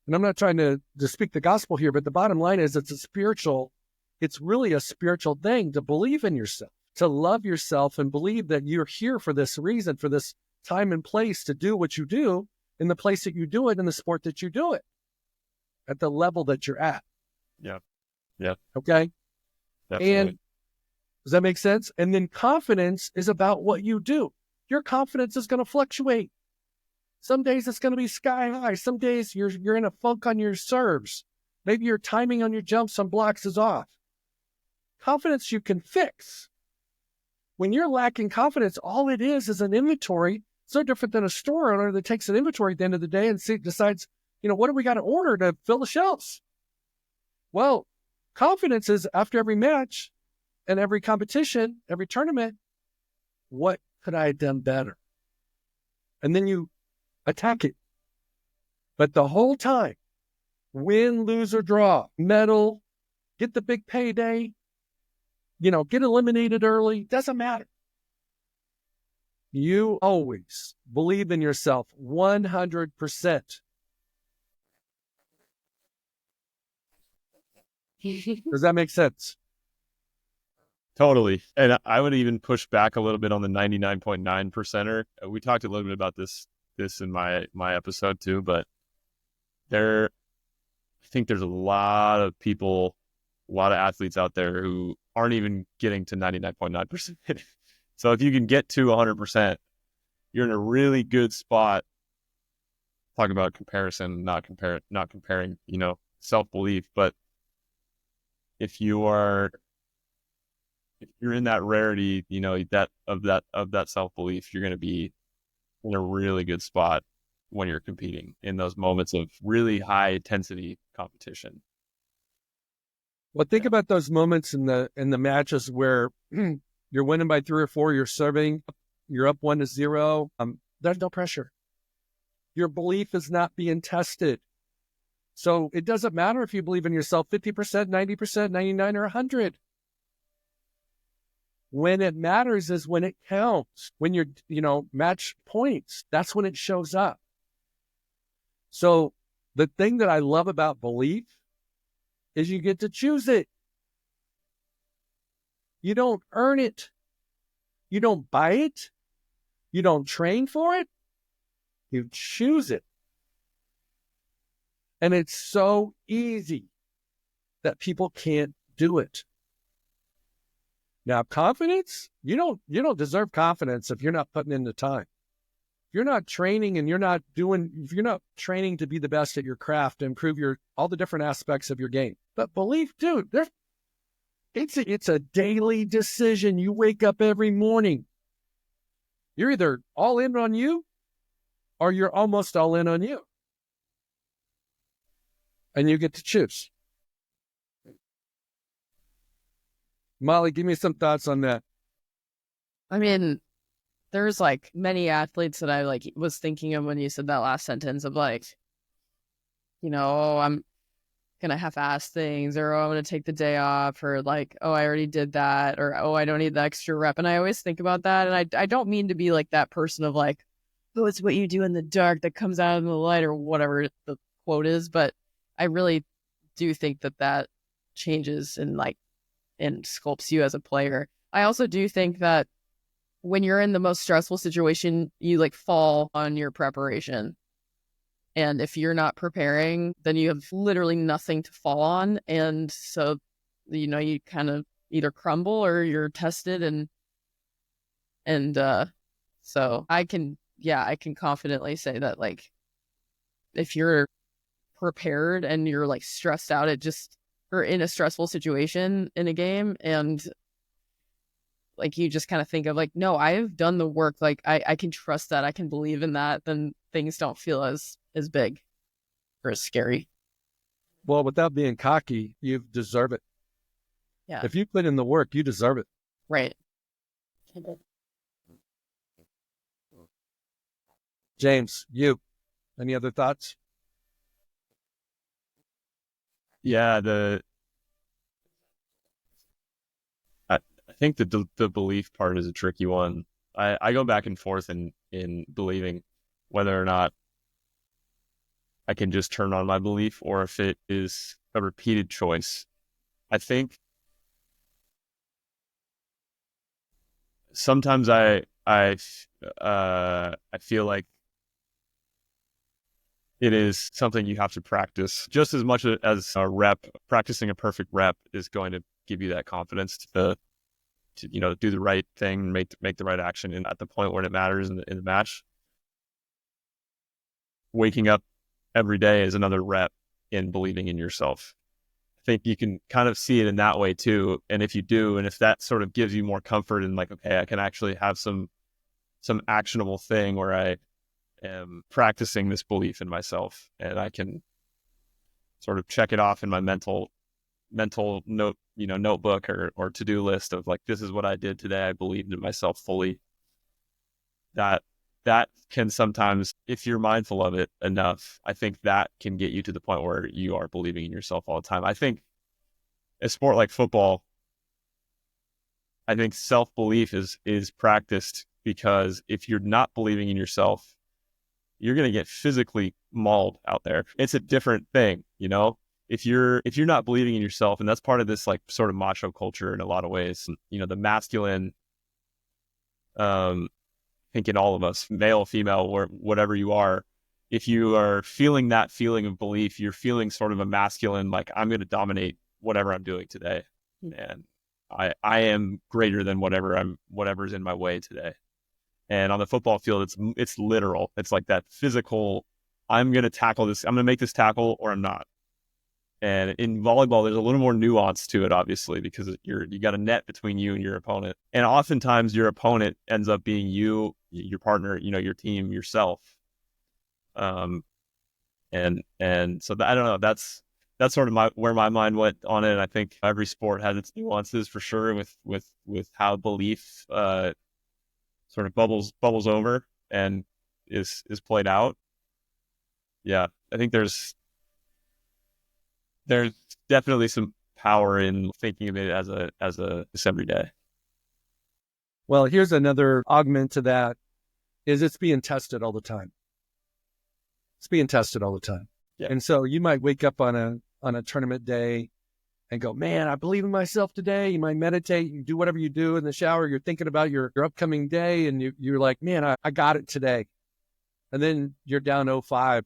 And I'm not trying to speak the gospel here, but the bottom line is it's really a spiritual thing to believe in yourself, to love yourself and believe that you're here for this reason, for this time and place to do what you do in the place that you do it, in the sport that you do it. at the level that you're at. Yeah. Yeah. Okay. Definitely. And does that make sense? And then confidence is about what you do. Your confidence is going to fluctuate. Some days it's going to be sky high. Some days you're in a funk on your serves. Maybe your timing on your jumps on blocks is off. Confidence you can fix. When you're lacking confidence, all it is an inventory. So different than a store owner that takes an inventory at the end of the day and decides, what do we got to order to fill the shelves? Well, confidence is after every match and every competition, every tournament, what could I have done better? And then you attack it. But the whole time, win, lose, or draw, medal, get the big payday, get eliminated early, doesn't matter. You always believe in yourself 100%. Does that make sense? Totally. And I would even push back a little bit on the 99.9 percenter. We talked a little bit about this in my episode too, but I think there's a lot of people, a lot of athletes out there who aren't even getting to 99.9%. So if you can get to 100%, you're in a really good spot. Talk about comparison, not comparing, self-belief, but if you're in that rarity, that self-belief, you're going to be in a really good spot when you're competing in those moments of really high intensity competition. Well, think about those moments in the matches where you're winning by 3 or 4, you're serving, you're up 1-0. There's no pressure. Your belief is not being tested. So it doesn't matter if you believe in yourself 50%, 90%, 99, or 100. When it matters is when it counts. When you're, match points, that's when it shows up. So the thing that I love about belief is you get to choose it. You don't earn it. You don't buy it. You don't train for it. You choose it. And it's so easy that people can't do it. Now, confidence, you don't deserve confidence if you're not putting in the time. If you're not training and if you're not training to be the best at your craft, to improve all the different aspects of your game. But belief, dude, it's a daily decision. You wake up every morning. You're either all in on you or you're almost all in on you. And you get to choose. Molly, give me some thoughts on that. I mean, there's many athletes that I was thinking of when you said that last sentence of oh, I'm gonna half-ass things, or oh, I'm gonna take the day off, or oh, I already did that, or oh, I don't need the extra rep. And I always think about that, and I don't mean to be that person of oh, it's what you do in the dark that comes out in the light, or whatever the quote is, but I really do think that changes and sculpts you as a player. I also do think that when you're in the most stressful situation, you fall on your preparation. And if you're not preparing, then you have literally nothing to fall on. And so, you kind of either crumble or you're tested. And so I can confidently say that if you're prepared and you're stressed out, or in a stressful situation in a game, and you just kind of think of no, I've done the work, I can trust that, I can believe in that, then things don't feel as big or as scary. Well, without being cocky, you deserve it. Yeah. If you put in the work, you deserve it. Right. James, any other thoughts? Yeah, I think the belief part is a tricky one. I go back and forth in believing whether or not I can just turn on my belief or if it is a repeated choice. I think sometimes I feel like it is something you have to practice just as much as a rep. Practicing a perfect rep is going to give you that confidence to do the right thing, make the right action, and at the point where it matters in the match. Waking up every day is another rep in believing in yourself. I think you can kind of see it in that way too. And if you do, and if that sort of gives you more comfort and like, okay, I can actually have some actionable thing where I am practicing this belief in myself, and I can sort of check it off in my mental note, notebook or to-do list of like, this is what I did today. I believed in myself fully. That can sometimes, if you're mindful of it enough, I think that can get you to the point where you are believing in yourself all the time. I think a sport like football, I think self-belief is practiced, because if you're not believing in yourself, you're going to get physically mauled out there. It's a different thing, if you're not believing in yourself, and that's part of this like sort of macho culture in a lot of ways, the masculine, I think in all of us, male, female, or whatever you are, if you are feeling that feeling of belief, you're feeling sort of a masculine, like, I'm going to dominate whatever I'm doing today. And I am greater than whatever's in my way today. And on the football field, it's literal. It's like that physical, I'm going to tackle this. I'm going to make this tackle or I'm not. And in volleyball, there's a little more nuance to it, obviously, because you got a net between you and your opponent. And oftentimes your opponent ends up being you, your partner, your team, yourself. And so I don't know, that's sort of where my mind went on it. I think every sport has its nuances for sure with how belief sort of bubbles over and is played out. Yeah, I think there's definitely some power in thinking of it as a this every day. Well, here's another augment to that, is it's being tested all the time. It's being tested all the time. Yeah. And so you might wake up on a tournament day and go, man, I believe in myself today. You might meditate, you do whatever you do in the shower. You're thinking about your upcoming day, and you're like, man, I got it today. And then you're down 0-5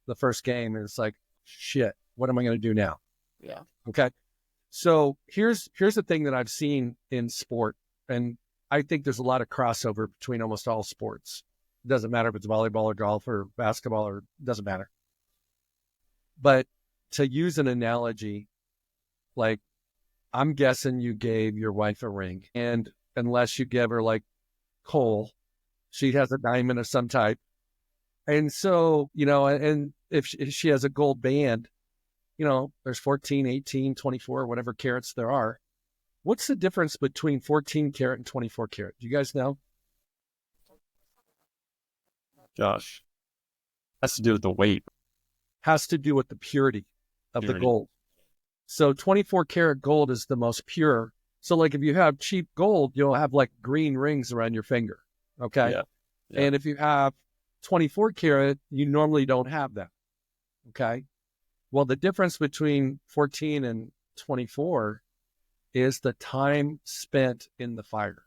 the first game, and it's like, shit, what am I going to do now? Yeah. Okay. So here's the thing that I've seen in sport, and I think there's a lot of crossover between almost all sports. It doesn't matter if it's volleyball or golf or basketball, or doesn't matter. But to use an analogy, like, I'm guessing you gave your wife a ring, and unless you give her like coal, she has a diamond of some type. And so, and if she has a gold band, there's 14, 18, 24, whatever carats there are. What's the difference between 14 karat and 24 karat? Do you guys know? Gosh, has to do with the weight. Has to do with the purity of the gold. So 24 karat gold is the most pure. So like if you have cheap gold, you'll have like green rings around your finger. Okay. Yeah. And if you have 24 karat, you normally don't have that. Okay. Well, the difference between 14 and 24 is the time spent in the fire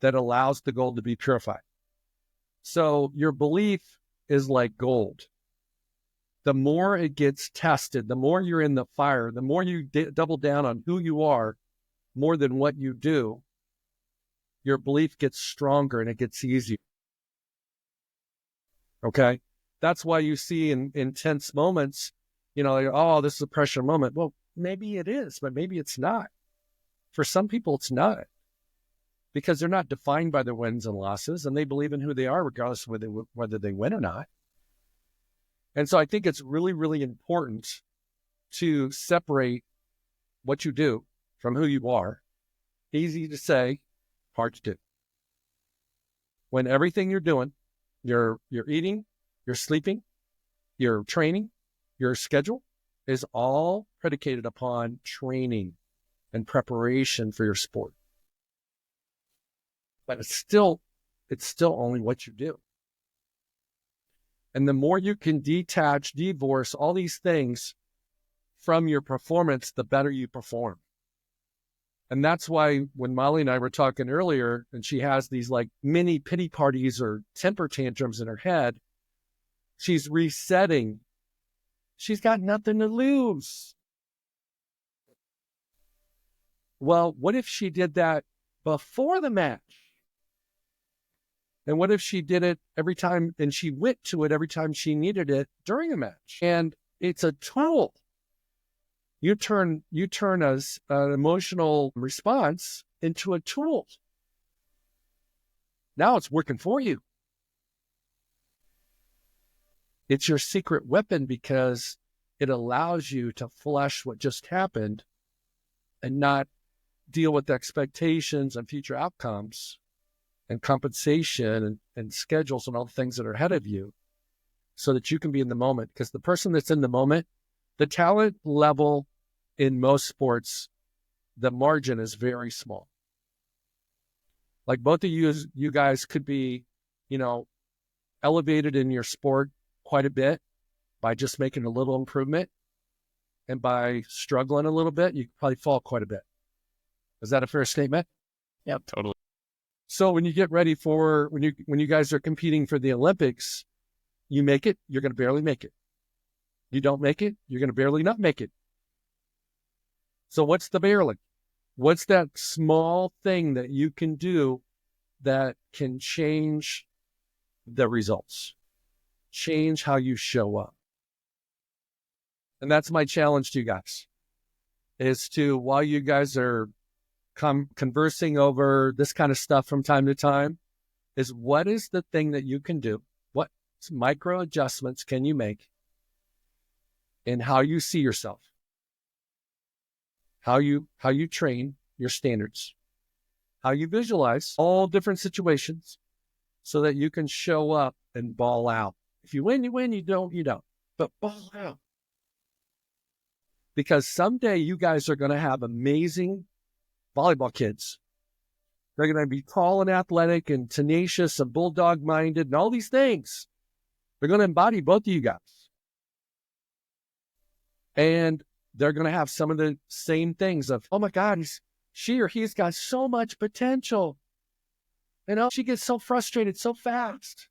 that allows the gold to be purified. So your belief is like gold. The more it gets tested, the more you're in the fire, the more you double down on who you are more than what you do, your belief gets stronger and it gets easier. Okay? That's why you see in intense moments, like, oh, this is a pressure moment. Well, maybe it is, but maybe it's not. For some people, it's not. Because they're not defined by their wins and losses, and they believe in who they are regardless of whether they win or not. And so I think it's really, really important to separate what you do from who you are. Easy to say, hard to do. When everything you're doing, you're eating, you're sleeping, your training, your schedule is all predicated upon training and preparation for your sport. But it's still only what you do. And the more you can divorce all these things from your performance, the better you perform. And that's why when Molly and I were talking earlier, and she has these like mini pity parties or temper tantrums in her head, She's resetting. She's got nothing to lose. Well, what if she did that before the match? And what if she did it every time and she went to it every time she needed it during a match? And it's a tool. You turn an emotional response into a tool. Now it's working for you. It's your secret weapon because it allows you to flush what just happened and not deal with expectations and future outcomes and compensation and schedules and all the things that are ahead of you so that you can be in the moment. Because the person that's in the moment, the talent level in most sports, the margin is very small. Like both of you guys could be, elevated in your sport quite a bit by just making a little improvement. And by struggling a little bit, you could probably fall quite a bit. Is that a fair statement? Yep, totally. So when you get ready for, when you guys are competing for the Olympics, you make it, you're going to barely make it. You don't make it, you're going to barely not make it. So what's the barely? What's that small thing that you can do that can change the results? Change how you show up. And that's my challenge to you guys, is to, while you guys are conversing over this kind of stuff from time to time, is what is the thing that you can do? What micro adjustments can you make in how you see yourself? How you train your standards, how you visualize all different situations so that you can show up and ball out. If you win, you win. You don't, but ball out. Because someday you guys are going to have amazing volleyball kids. They're going to be tall and athletic and tenacious and bulldog minded and all these things. They're going to embody both of you guys. And they're going to have some of the same things of, oh my God, she or he's got so much potential. She gets so frustrated so fast.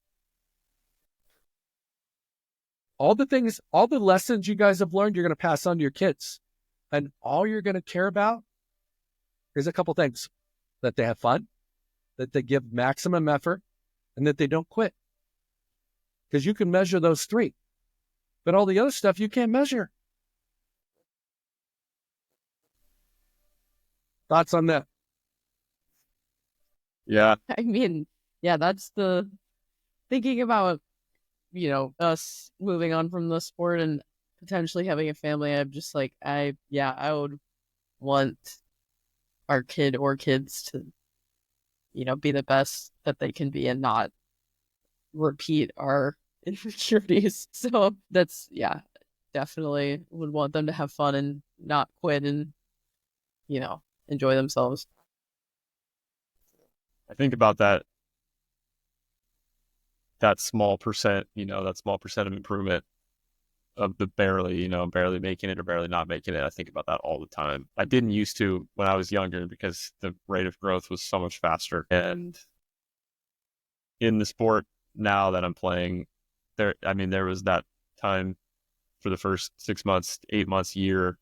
All the lessons you guys have learned, you're going to pass on to your kids. And all you're going to care about is a couple things: that they have fun, that they give maximum effort, and that they don't quit. Because you can measure those three. But all the other stuff you can't measure. Thoughts on that? Yeah. I mean, yeah, that's the thinking about, us moving on from the sport and potentially having a family. I'm just like, I would want our kid or kids to, be the best that they can be and not repeat our insecurities. So that's, definitely would want them to have fun and not quit and, enjoy themselves. I think about that small percent, that small percent of improvement of the barely making it or barely not making it. I think about that all the time. I didn't used to when I was younger because the rate of growth was so much faster. And in the sport now that I'm playing, there was that time for the first 6 months, 8 months, year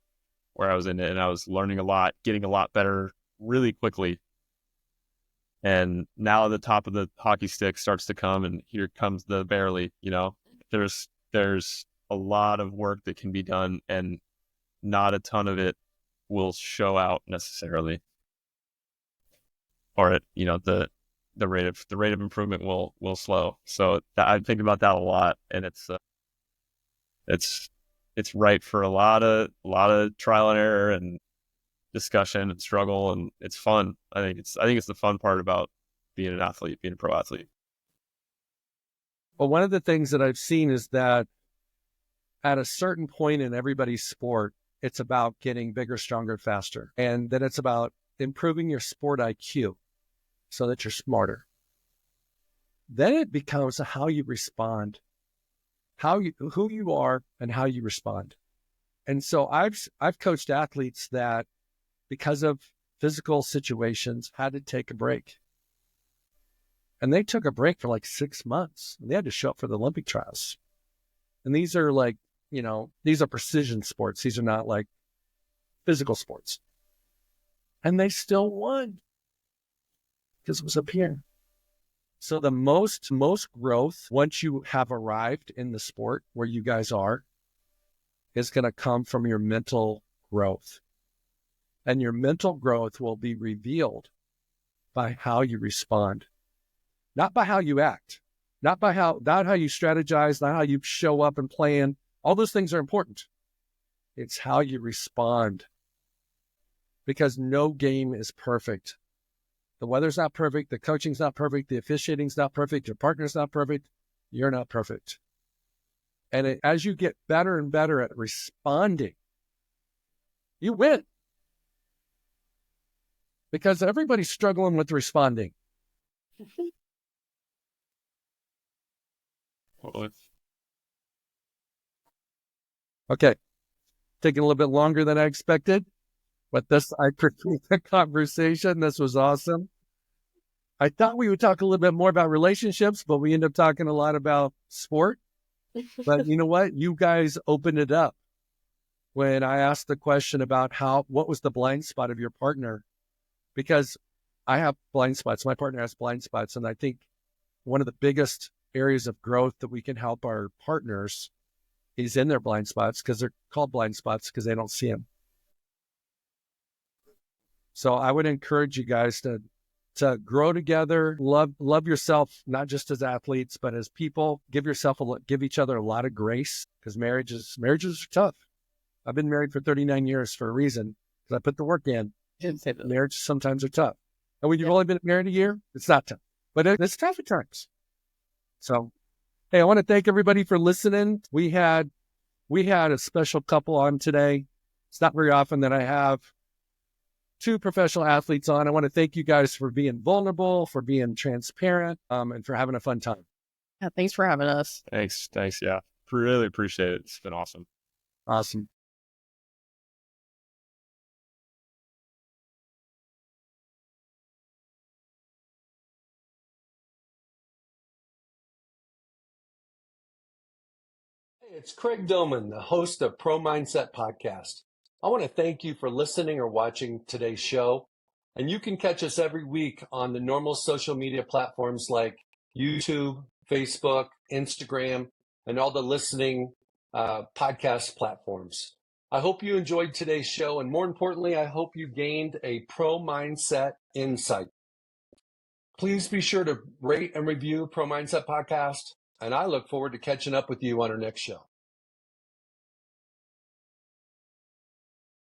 where I was in it and I was learning a lot, getting a lot better really quickly. And now the top of the hockey stick starts to come, and here comes the barely. There's a lot of work that can be done, and not a ton of it will show out necessarily, or the rate of improvement will slow. So I think about that a lot, and it's right for a lot of trial and error and discussion and struggle, and it's fun. I think it's the fun part about being an athlete, being a pro athlete. Well, one of the things that I've seen is that at a certain point in everybody's sport, it's about getting bigger, stronger, faster. And then it's about improving your sport IQ so that you're smarter. Then it becomes how you respond, who you are and how you respond. And so I've coached athletes that, because of physical situations, had to take a break. And they took a break for like 6 months. And they had to show up for the Olympic trials. And these are like, these are precision sports. These are not like physical sports. And they still won because it was up here. So the most growth, once you have arrived in the sport where you guys are, is going to come from your mental growth. And your mental growth will be revealed by how you respond, not by how you act, not how you strategize, not how you show up and plan. All those things are important. It's how you respond, because no game is perfect. The weather's not perfect. The coaching's not perfect. The officiating's not perfect. Your partner's not perfect. You're not perfect. And as you get better and better at responding, you win. Because everybody's struggling with responding. Okay. Taking a little bit longer than I expected. But I appreciate the conversation. This was awesome. I thought we would talk a little bit more about relationships, but we end up talking a lot about sport. But you know what? You guys opened it up when I asked the question about what was the blind spot of your partner? Because I have blind spots. My partner has blind spots. And I think one of the biggest areas of growth that we can help our partners is in their blind spots, because they're called blind spots because they don't see them. So I would encourage you guys to grow together, love yourself, not just as athletes, but as people. Give each other a lot of grace, because marriages are tough. I've been married for 39 years for a reason, because I put the work in. Marriages sometimes are tough. And when you've only been married a year, it's not tough, but it's tough at times. So, hey, I want to thank everybody for listening. We had a special couple on today. It's not very often that I have two professional athletes on. I want to thank you guys for being vulnerable, for being transparent, and for having a fun time. Yeah, thanks for having us. Thanks. Yeah, really appreciate it. It's been awesome. Awesome. Hey, it's Craig Domann, the host of Pro Mindset Podcast. I want to thank you for listening or watching today's show. And you can catch us every week on the normal social media platforms like YouTube, Facebook, Instagram, and all the listening podcast platforms. I hope you enjoyed today's show. And more importantly, I hope you gained a pro mindset insight. Please be sure to rate and review Pro Mindset Podcast. And I look forward to catching up with you on our next show.